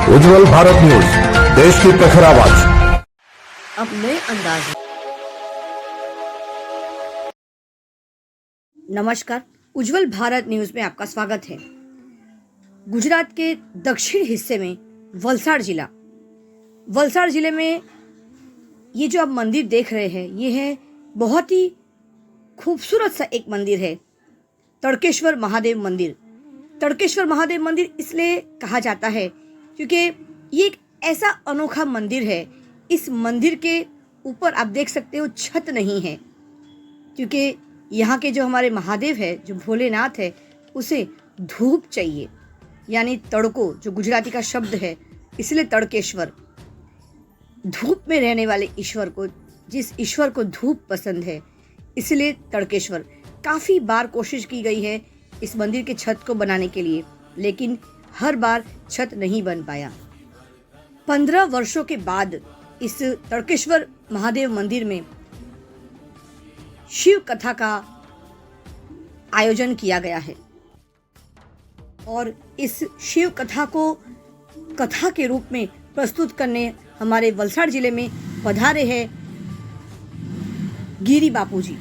उज्जवल Bharat news, देश की प्रखर आवाज। अब नए अंदाज में। नमस्कार, उज्जवल भारत न्यूज में आपका स्वागत है। गुजरात के दक्षिण हिस्से में वलसाड़ जिले में ये जो आप मंदिर देख रहे हैं, ये है बहुत ही खूबसूरत सा एक मंदिर है, तड़केश्वर महादेव मंदिर। तड़केश्वर महादेव मंदिर इसलिए कहा जाता है क्योंकि ये एक ऐसा अनोखा मंदिर है। इस मंदिर के ऊपर आप देख सकते हो छत नहीं है, क्योंकि यहाँ के जो हमारे महादेव है, जो भोलेनाथ है, उसे धूप चाहिए, यानी तड़को जो गुजराती का शब्द है, इसलिए तड़केश्वर। धूप में रहने वाले ईश्वर को, जिस ईश्वर को धूप पसंद है, इसलिए तड़केश्वर। काफ़ी बार कोशिश की गई है इस मंदिर के छत को बनाने के लिए, लेकिन हर बार छत नहीं बन पाया। 15 वर्षों के बाद इस तड़केश्वर महादेव मंदिर में शिव कथा का आयोजन किया गया है और इस शिव कथा को कथा के रूप में प्रस्तुत करने हमारे वलसाड़ जिले में पधारे हैं गिरी बापू जी।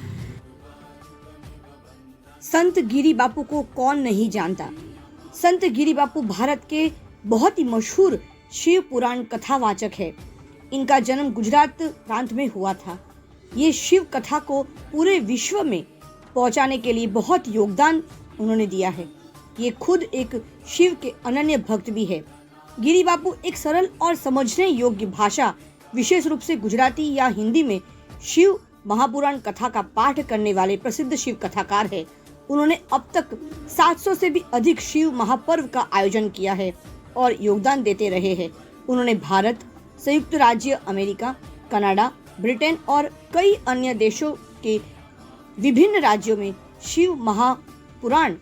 संत गिरी बापू को कौन नहीं जानता। संत गिरी बापू भारत के बहुत ही मशहूर शिव पुराण कथावाचक है। इनका जन्म गुजरात प्रांत में हुआ था। ये शिव कथा को पूरे विश्व में पहुंचाने के लिए बहुत योगदान उन्होंने दिया है। ये खुद एक शिव के अनन्य भक्त भी है। गिरी बापू एक सरल और समझने योग्य भाषा, विशेष रूप से गुजराती या हिंदी में शिव महापुराण कथा का पाठ करने वाले प्रसिद्ध शिव कथाकार है। उन्होंने अब तक 700 से भी अधिक शिव महापर्व का आयोजन किया है और योगदान देते रहे हैं। उन्होंने भारत, संयुक्त राज्य अमेरिका, कनाडा, ब्रिटेन और कई अन्य देशों के विभिन्न राज्यों में शिव महापुराण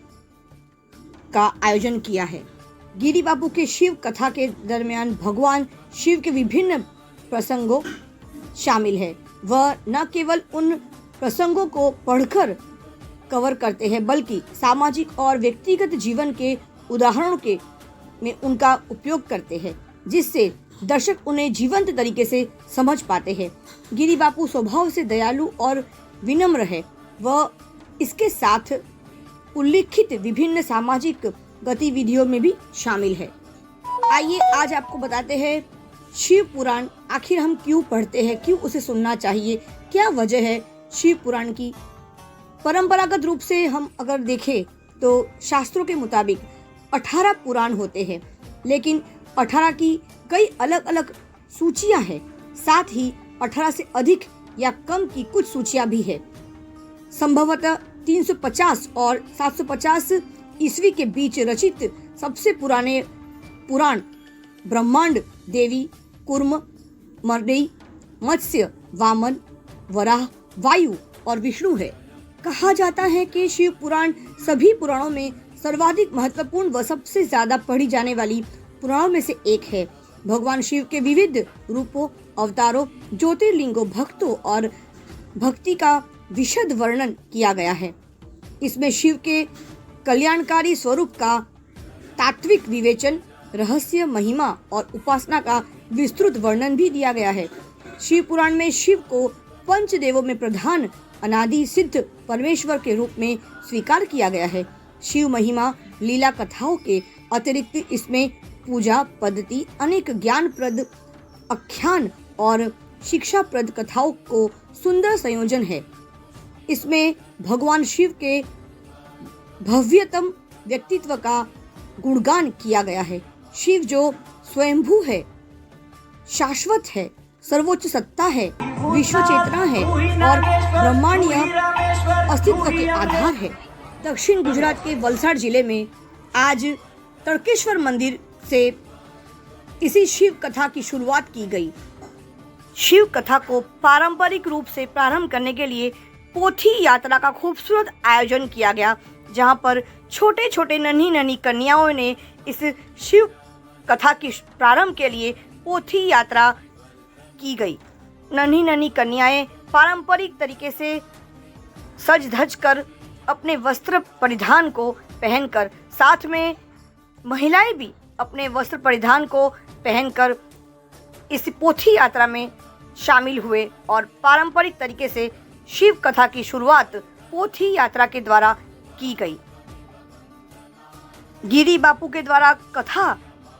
का आयोजन किया है। गिरी बापू के शिव कथा के दरमियान भगवान शिव के विभिन्न प्रसंगों शामिल है। वह न केवल उन प्रसंगों को पढ़कर कवर करते हैं, बल्कि सामाजिक और व्यक्तिगत जीवन के उदाहरणों के में उनका उपयोग करते हैं, जिससे दर्शक उन्हें जीवंत तरीके से समझ पाते हैं। गिरी बापू स्वभाव से दयालु और विनम्र है। वह इसके साथ उल्लिखित विभिन्न सामाजिक गतिविधियों में भी शामिल है। आइए आज आपको बताते हैं शिव पुराण आखिर हम क्यों पढ़ते हैं, क्यों उसे सुनना चाहिए, क्या वजह है शिव पुराण की। परंपरागत रूप से हम अगर देखें तो शास्त्रों के मुताबिक 18 पुराण होते हैं, लेकिन 18 की कई अलग अलग सूचियां हैं। साथ ही 18 से अधिक या कम की कुछ सूचियां भी है। संभवतः 350 और 750 ईस्वी के बीच रचित सबसे पुराने पुराण ब्रह्मांड, देवी, कूर्म, मर्देई, मत्स्य, वामन, वराह, वायु और विष्णु है। कहा जाता है कि शिव पुराण सभी पुराणों में सर्वाधिक महत्वपूर्ण व सबसे ज्यादा पढ़ी जाने वाली पुराणों में से एक है। भगवान शिव के विविध रूपों, अवतारों, ज्योतिर्लिंगों, भक्तों और भक्ति का विशद वर्णन किया गया है। इसमें शिव के कल्याणकारी स्वरूप का तात्विक विवेचन, रहस्य, महिमा और उपासना का विस्तृत वर्णन भी दिया गया है। शिव पुराण में शिव को पंचदेवों में प्रधान अनादि सिद्ध परमेश्वर के रूप में स्वीकार किया गया है। शिव महिमा लीला कथाओं के अतिरिक्त इसमें पूजा पद्धति, अनेक ज्ञानप्रद आख्यान और शिक्षाप्रद कथाओं को सुंदर संयोजन है। इसमें भगवान शिव के भव्यतम व्यक्तित्व का गुणगान किया गया है। शिव जो स्वयंभू है, शाश्वत है, सर्वोच्च सत्ता है, विश्व चेतना है और ब्रह्मांडीय अस्तित्व के आधार है। दक्षिण गुजरात के वलसाड़ जिले में आज तड़केश्वर मंदिर से इसी शिव कथा की शुरुआत की गई। शिव कथा को पारंपरिक रूप से प्रारंभ करने के लिए पोथी यात्रा का खूबसूरत आयोजन किया गया, जहां पर छोटे छोटे नन्ही नन्ही कन्याओं ने इस शिव कथा की प्रारंभ के लिए पोथी यात्रा की गई। नन्ही नन्ही कन्याएं पारंपरिक तरीके से सज धज कर अपने वस्त्र परिधान को पहनकर, साथ में महिलाएं भी अपने वस्त्र परिधान को पहनकर इस पोथी यात्रा में शामिल हुए और पारंपरिक तरीके से शिव कथा की शुरुआत पोथी यात्रा के द्वारा की गई। गिरी बापू के द्वारा कथा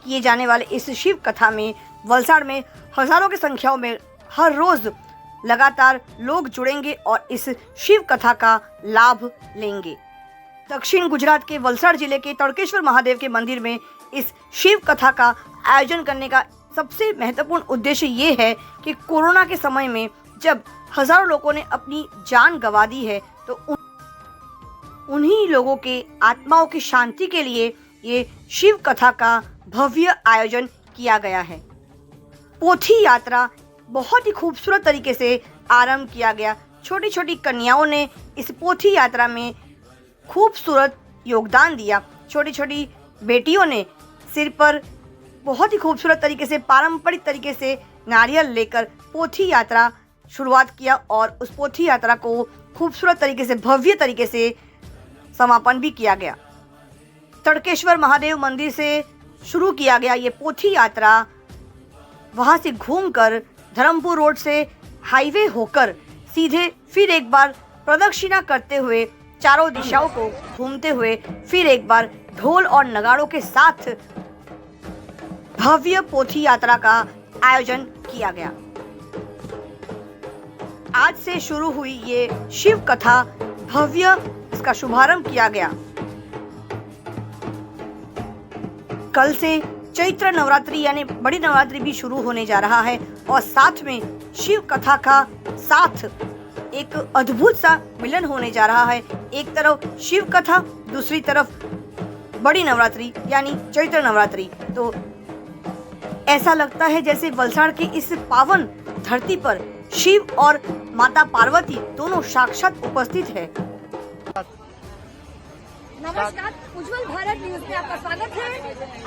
किए जाने वाले इस शिव कथा में वलसाड़ में हजारों की संख्याओं में हर रोज लगातार लोग जुड़ेंगे और इस शिव कथा का लाभ लेंगे। दक्षिण गुजरात के वलसाड़ जिले के तड़केश्वर महादेव के मंदिर में इस शिव कथा का आयोजन करने का सबसे महत्वपूर्ण उद्देश्य ये है कि कोरोना के समय में जब हजारों लोगों ने अपनी जान गंवा दी है तो उन्हीं लोगों के आत्माओं की शांति के लिए ये शिव कथा का भव्य आयोजन किया गया है। पोथी यात्रा बहुत ही खूबसूरत तरीके से आरंभ किया गया। छोटी छोटी कन्याओं ने इस पोथी यात्रा में खूबसूरत योगदान दिया। छोटी छोटी बेटियों ने सिर पर बहुत ही खूबसूरत तरीके से पारंपरिक तरीके से नारियल लेकर पोथी यात्रा शुरुआत किया और उस पोथी यात्रा को खूबसूरत तरीके से भव्य तरीके से समापन भी किया गया। तड़केश्वर महादेव मंदिर से शुरू किया गया ये पोथी यात्रा वहां से घूमकर धर्मपुर रोड से हाईवे होकर सीधे फिर एक बार प्रदक्षिणा करते हुए चारों दिशाओं को घूमते हुए फिर एक बार ढोल और नगाड़ों के साथ भव्य पोथी यात्रा का आयोजन किया गया। आज से शुरू हुई ये शिव कथा भव्य इसका शुभारंभ किया गया। कल से चैत्र नवरात्रि यानी बड़ी नवरात्रि भी शुरू होने जा रहा है और साथ में शिव कथा का साथ एक अद्भुत सा मिलन होने जा रहा है। एक तरफ शिव कथा, दूसरी तरफ बड़ी नवरात्रि यानी चैत्र नवरात्रि। तो ऐसा लगता है जैसे वलसाड़ की इस पावन धरती पर शिव और माता पार्वती दोनों साक्षात उपस्थित है। नमस्कार, उज्जवल भारत न्यूज में आपका स्वागत है।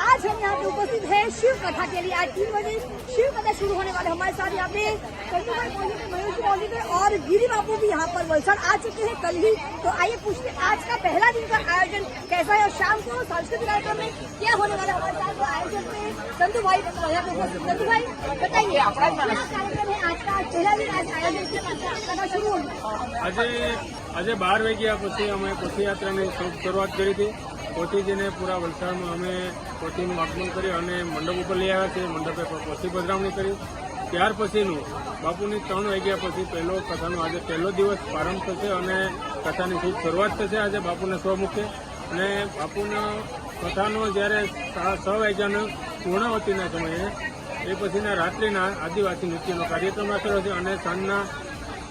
आज हम यहाँ पे उपस्थित हैं शिव कथा के लिए। आज 3 बजे शिव कथा शुरू होने वाले। हमारे साथ यहाँ पे कंटू भाई मौजूद है, मयूर जी मौजूद है और गिरी बापू भी यहाँ पर वलसाड़ आ चुके हैं कल ही। तो आइए पूछते आज का पहला दिन का आयोजन कैसा है और शाम को सांस्कृतिक कार्यक्रम में क्या होने वाला है। हमारे साथ आयोजन में कंटू भाई कंटू भाई बताइए कार्यक्रम है आज का पहला दिन। आज आयोजन शुरू होगा। આજે 12 વાગ્યા પછી અમે પોથી યાત્રાની શરૂઆત કરી હતી। પોથીજીને પૂરા વલસાડમાં અમે પોથીનું આગમન કરી અને મંડપ ઉપર લઈ આવ્યા છે। મંડપે પોથી પધરામણી કરી। ત્યાર પછીનું બાપુની 3 વાગ્યા પછી પહેલો કથાનો આજે પહેલો દિવસ પ્રારંભ થશે અને કથાની શુભ શરૂઆત થશે આજે બાપુના સ્વમુખે। અને બાપુના કથાનો જ્યારે 6 વાગ્યાનો પૂર્ણાવતીના સમયે એ પછીના રાત્રિના આદિવાસી નૃત્યનો કાર્યક્રમ રાખેલો છે અને સાંજના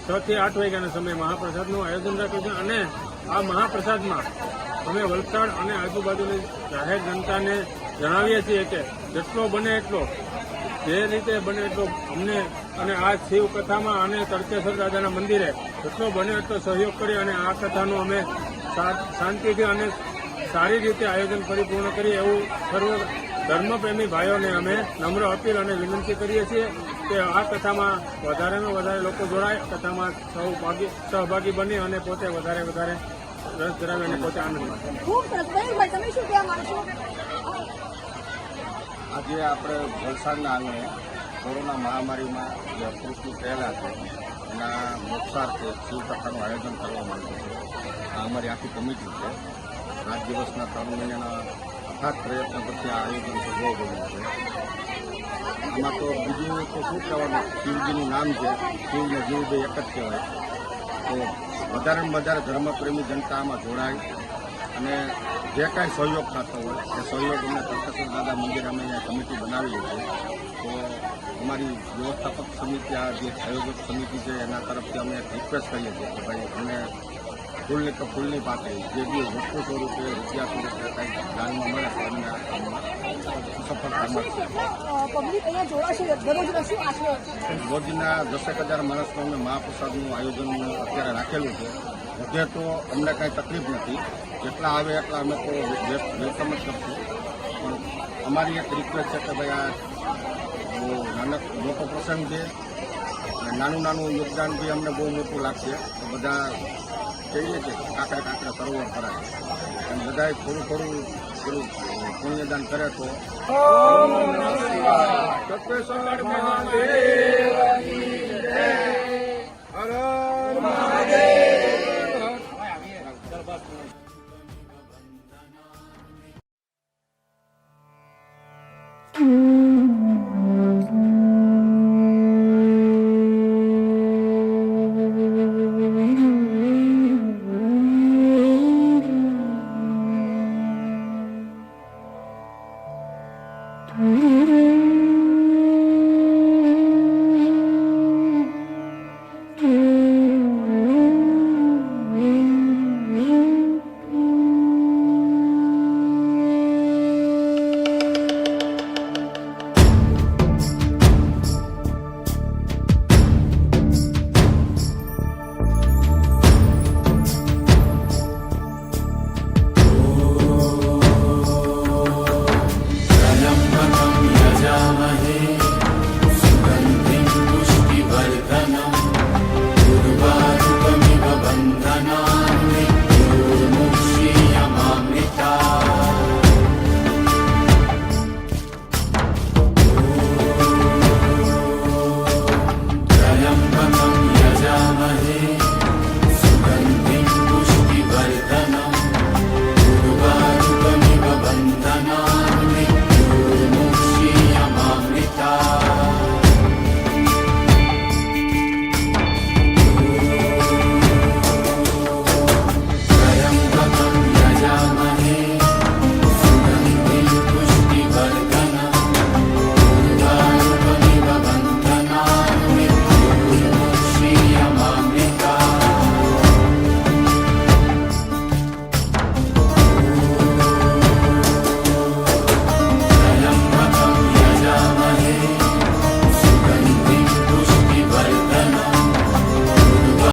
6 થી 8 વાગ્યાના સમયે મહાપ્રસાદનું આયોજન રાખ્યું છે। અને આ મહાપ્રસાદમાં અમે વલસાડ અને આજુબાજુની જાહેર જનતાને જણાવીએ છીએ કે જેટલો બને એટલો જે રીતે બને એટલો અમને અને આ શિવ કથામાં અને તડકેશ્વર દાદાના મંદિરે જેટલો બને એટલો સહયોગ કરી અને આ કથાનું અમે શાંતિથી અને સારી રીતે આયોજન પરિપૂર્ણ કરી એવું સર્વ ધર્મપ્રેમી ભાઈઓને અમે નમ્ર અપીલ અને વિનંતી કરીએ છીએ કે આ કથામાં વધારેમાં વધારે લોકો જોડાય, કથામાં સહભાગી બની અને પોતે વધારે રસ ધરાવે અને પોતે આનંદ માણે। ખૂબ સરસ ભાઈ, તમે શું કહેવા માંગશો? આજે આપણે વલસાડના આંગણે કોરોના મહામારીમાં જે અપૃષ્ટિ થયેલા છે એના મોક્ષાર્થે શિવ કથાનું આયોજન કરવામાં આવ્યું છે। આ અમારી આખી કમિટી છે। 8 દિવસના 3 મહિનાના અથાગ પ્રયત્ન પછી આ આયોજન સફળ બન્યું છે। આમાં તો બીજું તો શું કહેવાનું, શિવજીનું નામ છે, શિવ ને જીવ બે એક જ કહેવાય। તો વધારેમાં વધારે ધર્મપ્રેમી જનતા આમાં જોડાય અને જે કાંઈ સહયોગ થતો હોય એ સહયોગ અમને તડકેશ્વર દાદા મંદિર અમે અહીંયા કમિટી બનાવેલી છે। તો અમારી વ્યવસ્થાપક સમિતિ, આ જે આયોજક સમિતિ છે એના તરફથી અમે રિક્વેસ્ટ કરીએ છીએ કે ભાઈ અમને ફૂલની તો ફૂલની પાકે જે બી વસ્તુ સ્વરૂપે રૂપિયા સ્વરૂપે કંઈક દાનમાં મળે તો અમને સફળતા મળશે। પબ્લિક અહીંયા જોડાશે દરરોજના શું આશરે? રોજના 10,000 માણસનું અમે મહાપ્રસાદનું આયોજન અત્યારે રાખેલું છે। વધે તો અમને કાંઈ તકલીફ નથી, જેટલા આવે એટલા અમે તો વેલકમ જ કરશું। પણ અમારી એક રિક્વેસ્ટ છે કે ભાઈ આ બહુ મોટો પ્રસંગ છે અને નાનું યોગદાન બી અમને બહુ મોટું લાગશે। તો બધા કહીએ છીએ કાંકરે સરોવર કરાય અને બધાએ થોડું પેલું પુણ્યદાન કરે તો સત્યશંકર મહાદેવની જય. હર હર મહાદેવ. Mm-hmm.